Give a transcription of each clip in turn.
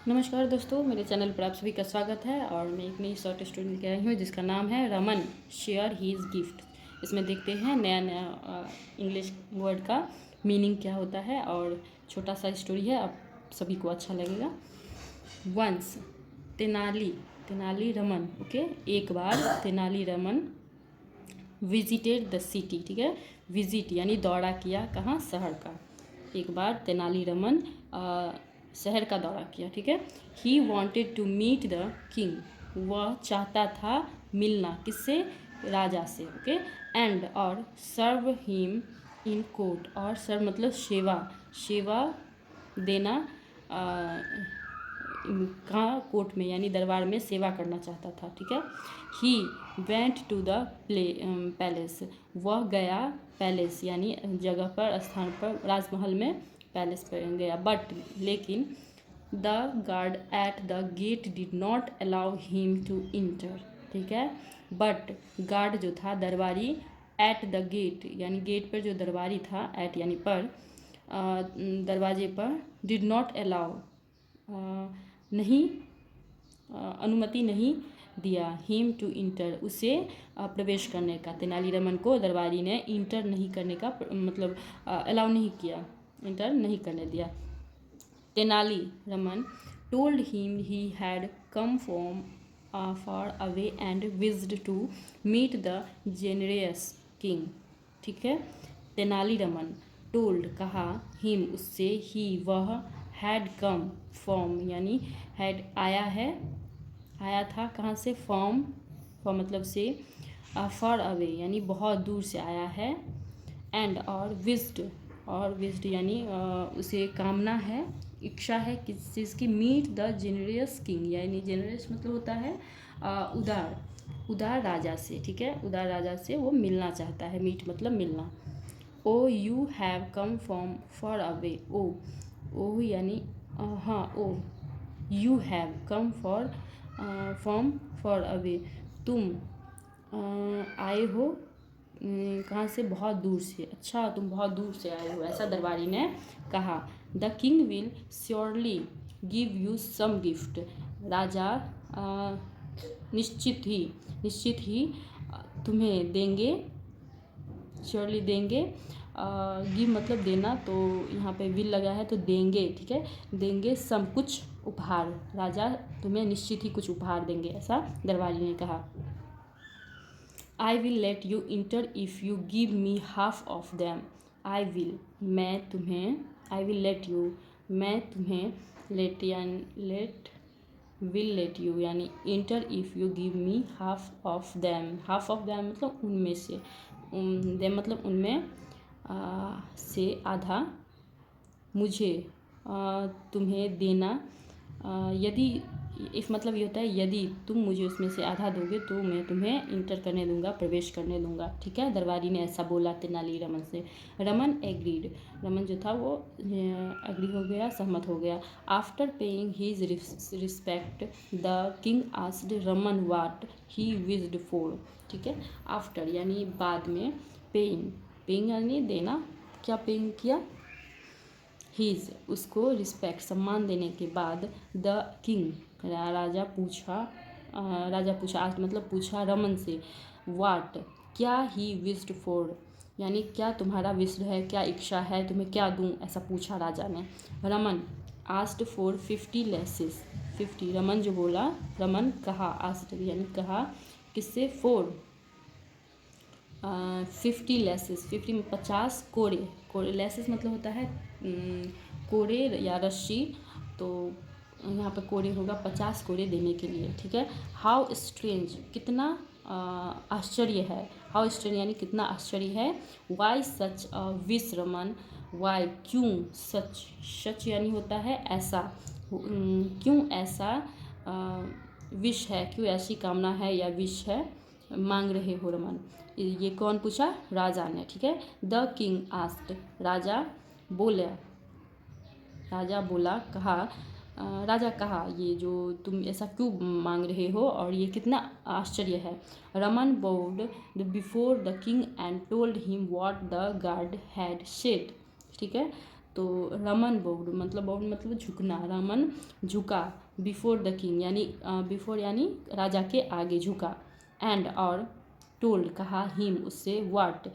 नमस्कार दोस्तों, मेरे चैनल पर आप सभी का स्वागत है। और मैं एक नई शॉर्ट स्टोरी लेके आई हूँ जिसका नाम है रमन शेयर हीज गिफ्ट। इसमें देखते हैं नया नया इंग्लिश वर्ड का मीनिंग क्या होता है। और छोटा सा स्टोरी है, आप सभी को अच्छा लगेगा। वंस तेनाली तेनाली रमन, ओके, एक बार Tenali Raman visited the city, ठीक है। विजिट यानी दौरा किया, कहाँ, शहर का। एक बार तेनालीरामन शहर का दौरा किया, ठीक है। He wanted to meet the king, वह चाहता था मिलना, किससे, राजा से, ओके। एंड और सर्व हिम इन कोर्ट, और सर्व मतलब सेवा, सेवा देना, कहाँ, कोर्ट में यानी दरबार में सेवा करना चाहता था, ठीक है। He went to the palace, वह गया पैलेस यानी जगह पर, स्थान पर, राजमहल में पैलेस पर गया। बट लेकिन the guard at the gate did not allow him to enter, ठीक है। बट गार्ड जो था, दरबारी, एट द गेट यानी गेट पर जो दरबारी था, एट यानी पर, दरवाजे पर, डिड नॉट अलाउ नहीं, अनुमति नहीं दिया, हिम टू इंटर, उसे प्रवेश करने का। तेनालीरामन को दरबारी ने इंटर नहीं करने का मतलब अलाउ नहीं किया, इंटर नहीं करने दिया। Tenaliraman told him he had come from far away and wished to meet the generous king, ठीक है। तेनालीरामन टोल्ड कहा, हिम उससे, ही वह, हैड कम फ्रॉम यानी हैड आया है, आया था, कहाँ से, फ्रॉम, फ्रॉम मतलब से, फार अवे यानी बहुत दूर से आया है, एंड और विज्ड यानी उसे कामना है, इच्छा है किस चीज़ की, मीट द जेनरियस किंग यानी जेनरियस मतलब होता है उदार, उदार राजा से, ठीक है। उदार राजा से वो मिलना चाहता है, मीट मतलब मिलना। Oh you have come from far away, oh यानी हाँ, oh you have come from far away, तुम आए हो कहाँ से, बहुत दूर से, अच्छा तुम बहुत दूर से आए हो, ऐसा दरबारी ने कहा। The king will surely give you some gift, राजा निश्चित ही तुम्हें देंगे, श्योरली देंगे, गिव मतलब देना, तो यहाँ पे विल लगा है तो देंगे, ठीक है। देंगे सम कुछ उपहार, राजा तुम्हें निश्चित ही कुछ उपहार देंगे, ऐसा दरबारी ने कहा। I will let you inter if you give me half of them, I will मैं तुम्हें, आई विल लेट यू मैं तुम्हें, लेट यानी लेट, विल लेट यू यानी inter if you give me half of them, half of them मतलब उनमें से, them मतलब उनमें से आधा, मुझे तुम्हें देना, यदि, इफ़ मतलब ये होता है यदि तुम मुझे उसमें से आधा दोगे तो मैं तुम्हें इंटर करने दूंगा, प्रवेश करने दूंगा, ठीक है। दरबारी ने ऐसा बोला तेनालीरामन से। रमन एग्रीड, रमन जो था वो एग्री हो गया, सहमत हो गया। After paying his respect the king asked Raman what he wished for, ठीक है। आफ्टर यानी बाद में, पेइंग, पेइंग यानी देना, क्या पेइंग किया, हीज उसको रिस्पेक्ट सम्मान देने के बाद, द किंग राजा पूछा, आज मतलब पूछा रमन से, वाट क्या, ही विश्ड फॉर यानी क्या तुम्हारा विश है, क्या इच्छा है, तुम्हें क्या दूं, ऐसा पूछा राजा ने। Raman asked for 50 laces, 50 Raman जो बोला, रमन कहा, आस्क्ड यानी कहा, किससे, फॉर 50 लेसेस, 50 में 50 कोड़े, कोड़े लेसेस मतलब होता है कोड़े या रस्सी, तो यहाँ पे कोड़े होगा, 50 कोड़े देने के लिए, ठीक है। हाउ स्ट्रेंज कितना आश्चर्य है, हाउ स्ट्रेंज यानी कितना आश्चर्य है। Why such a wish Raman, why क्यों, सच, सच यानी होता है ऐसा, क्यों ऐसा विश है, क्यों ऐसी कामना है या विश है, मांग रहे हो रमन। ये कौन पूछा, राजा ने, ठीक है। द किंग आस्क्ड, राजा बोले, राजा बोला, कहा, राजा कहा, ये जो तुम ऐसा क्यों मांग रहे हो और ये कितना आश्चर्य है। Raman bowed before the king and told him what the guard had said, ठीक है। तो रमन बौड मतलब झुकना, रमन झुका बिफोर द किंग यानी बिफोर यानी राजा के आगे झुका, एंड और टोल्ड कहा हिम उससे व्हाट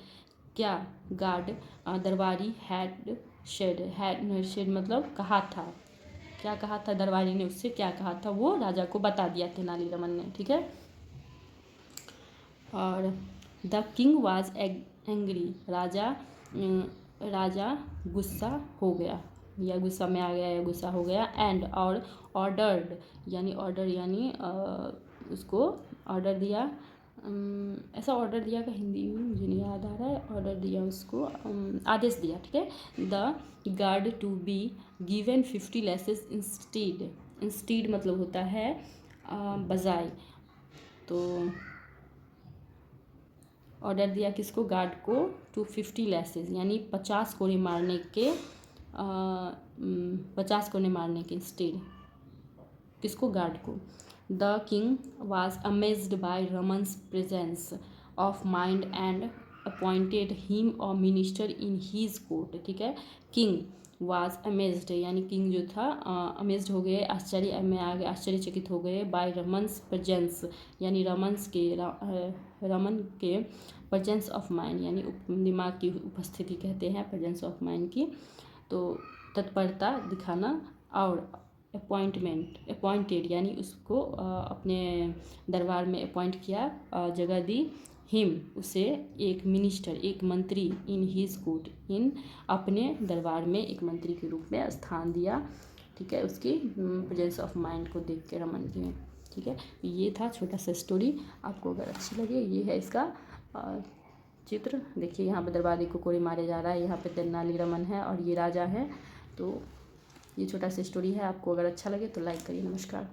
क्या, गार्ड दरबारी हैड शेड मतलब कहा था, क्या कहा था दरबारी ने उससे क्या कहा था वो राजा को बता दिया तेनालीरामन ने, ठीक है। और द किंग वाज एंग्री, राजा गुस्सा हो गया या गुस्सा में आ गया या गुस्सा हो गया, एंड और ऑर्डर यानी उसको ऑर्डर दिया, ऐसा ऑर्डर दिया का हिंदी में मुझे नहीं याद आ रहा है, ऑर्डर दिया उसको आदेश दिया, ठीक है। The guard to be given 50 lashes instead मतलब होता है बजाय, तो ऑर्डर दिया किसको, गार्ड को, टू 50 लेसेस यानी 50 कोड़े मारने के 50 कोड़े मारने के इंस्टेड, किसको, गार्ड को। The king was amazed by Raman's presence of mind and appointed him a minister in his court, ठीक है। किंग वाज अमेज्ड यानी किंग जो था अमेज्ड हो गए, आश्चर्य में आ गए, आश्चर्यचकित हो गए, बाय रमन्स प्रेजेंस यानी रमन के प्रेजेंस ऑफ माइंड यानी दिमाग की उपस्थिति कहते हैं प्रेजेंस ऑफ माइंड की, तो तत्परता दिखाना, और अपॉइंटेड यानी उसको अपने दरबार में अपॉइंट किया, जगह दी, हिम उसे, एक मिनिस्टर एक मंत्री, इन हीज कोर्ट अपने दरबार में एक मंत्री के रूप में स्थान दिया, ठीक है, उसकी प्रेजेंस ऑफ माइंड को देख के रमन की, ठीक है। ये था छोटा सा स्टोरी, आपको अगर अच्छी लगे, ये है इसका चित्र, देखिए यहाँ पे दरबारी को कोड़े मारे जा रहा है, यहाँ पे तेनालीरामन है और ये राजा है, तो ये छोटा सा स्टोरी है, आपको अगर अच्छा लगे तो लाइक करिए, नमस्कार।